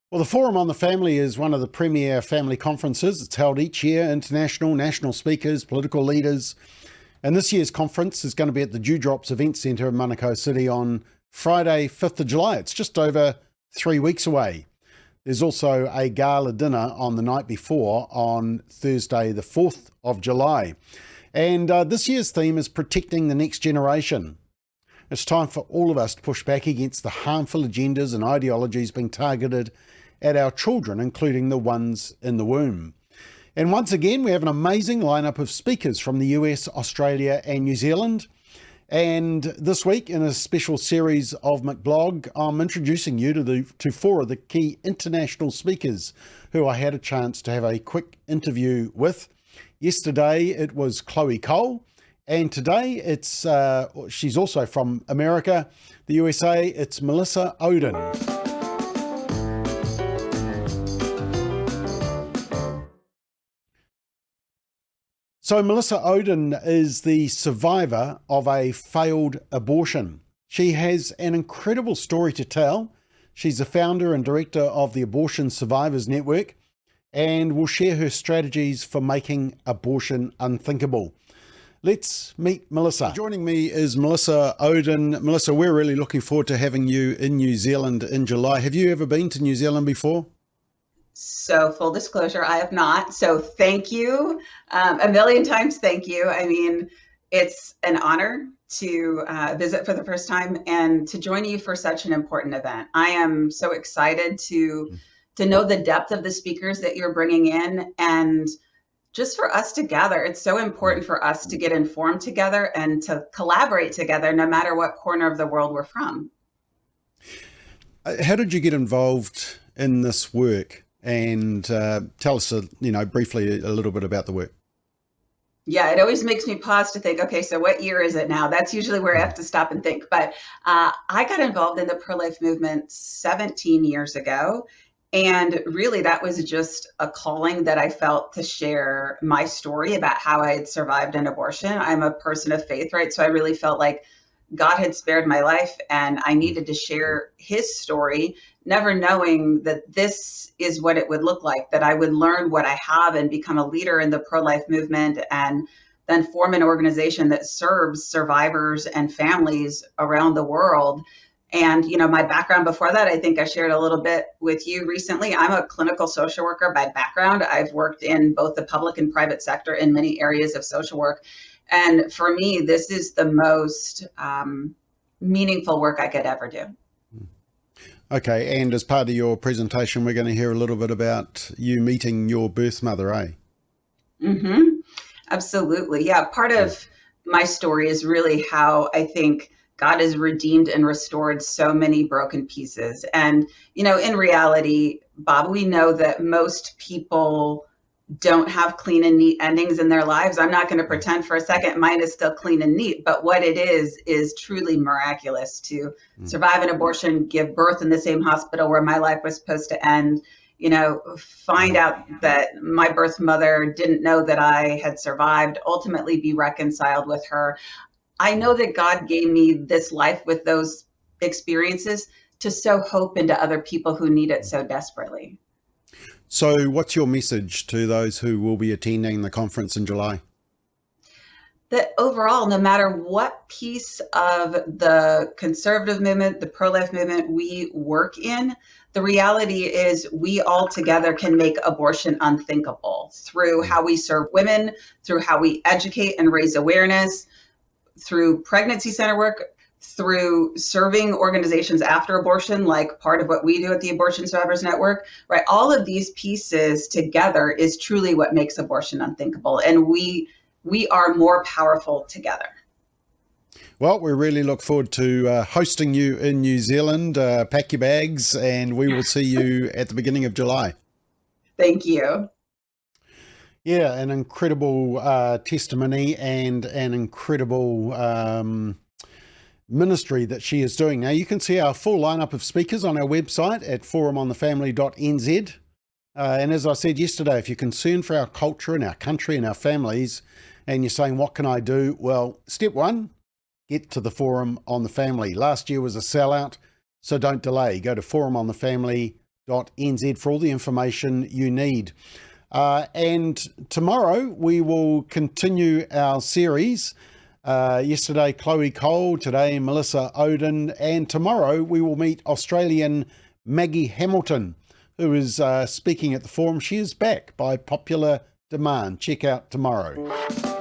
Well, the Forum on the Family is one of the premier family conferences. It's held each year, international, national speakers, political leaders. And this year's conference is going to be at the Dewdrops Event Centre in Manukau City on Friday, 5th of July. It's just over 3 weeks away. There's also a gala dinner on the night before on Thursday, the 4th of July. And this year's theme is protecting the next generation. It's time for all of us to push back against the harmful agendas and ideologies being targeted at our children, including the ones in the womb. And once again, we have an amazing lineup of speakers from the US, Australia and New Zealand. And this week, in a special series of McBLOG, I'm introducing you to four of the key international speakers who I had a chance to have a quick interview with. Yesterday, it was Chloe Cole. And today, she's also from America, the USA. It's Melissa Ohden. So Melissa Ohden is the survivor of a failed abortion. She has an incredible story to tell. She's the founder and director of the Abortion Survivors Network and will share her strategies for making abortion unthinkable. Let's meet Melissa. Joining me is Melissa Ohden. Melissa, we're really looking forward to having you in New Zealand in July. Have you ever been to New Zealand before? So full disclosure, I have not. So thank you. A million times thank you. I mean, it's an honor to visit for the first time and to join you for such an important event. I am so excited to know the depth of the speakers that you're bringing in, and just for us to gather. It's so important for us to get informed together and to collaborate together, no matter what corner of the world we're from. How did you get involved in this work? And tell us, briefly a little bit about the work. Yeah, it always makes me pause to think, okay, so what year is it now? That's usually where I have to stop and think. But I got involved in the pro-life movement 17 years ago. And really, that was just a calling that I felt to share my story about how I had survived an abortion. I'm a person of faith, right? So I really felt like God had spared my life and I needed to share his story, never knowing that this is what it would look like, that I would learn what I have and become a leader in the pro-life movement and then form an organization that serves survivors and families around the world. And, my background before that, I think I shared a little bit with you recently. I'm a clinical social worker by background. I've worked in both the public and private sector in many areas of social work. And for me, this is the most meaningful work I could ever do. Okay, and as part of your presentation, we're going to hear a little bit about you meeting your birth mother, eh? Mm-hmm. Absolutely. Yeah, part of my story is really how I think God has redeemed and restored so many broken pieces. And, in reality, Bob, we know that most people don't have clean and neat endings in their lives. I'm not going to pretend for a second mine is still clean and neat, but what it is truly miraculous to survive an abortion, give birth in the same hospital where my life was supposed to end, find out that my birth mother didn't know that I had survived, ultimately be reconciled with her. I know that God gave me this life with those experiences to sow hope into other people who need it so desperately. So what's your message to those who will be attending the conference in July? That overall, no matter what piece of the conservative movement, the pro-life movement we work in, the reality is we all together can make abortion unthinkable through how we serve women, through how we educate and raise awareness, through pregnancy center work, through serving organizations after abortion, like part of what we do at the Abortion Survivors Network, right? All of these pieces together is truly what makes abortion unthinkable. And we are more powerful together. Well, we really look forward to hosting you in New Zealand. Pack your bags and we will see you at the beginning of July. Thank you. Yeah, an incredible testimony and an incredible ministry that she is doing. Now, you can see our full lineup of speakers on our website at forumonthefamily.nz. And as I said yesterday, if you're concerned for our culture and our country and our families, and you're saying, what can I do? Well, step one, get to the Forum on the Family. Last year was a sellout, so don't delay. Go to forumonthefamily.nz for all the information you need. And tomorrow we will continue our series. Yesterday, Chloe Cole, today, Melissa Ohden, and tomorrow we will meet Australian Maggie Hamilton, who is speaking at the forum. She is back by popular demand. Check out tomorrow.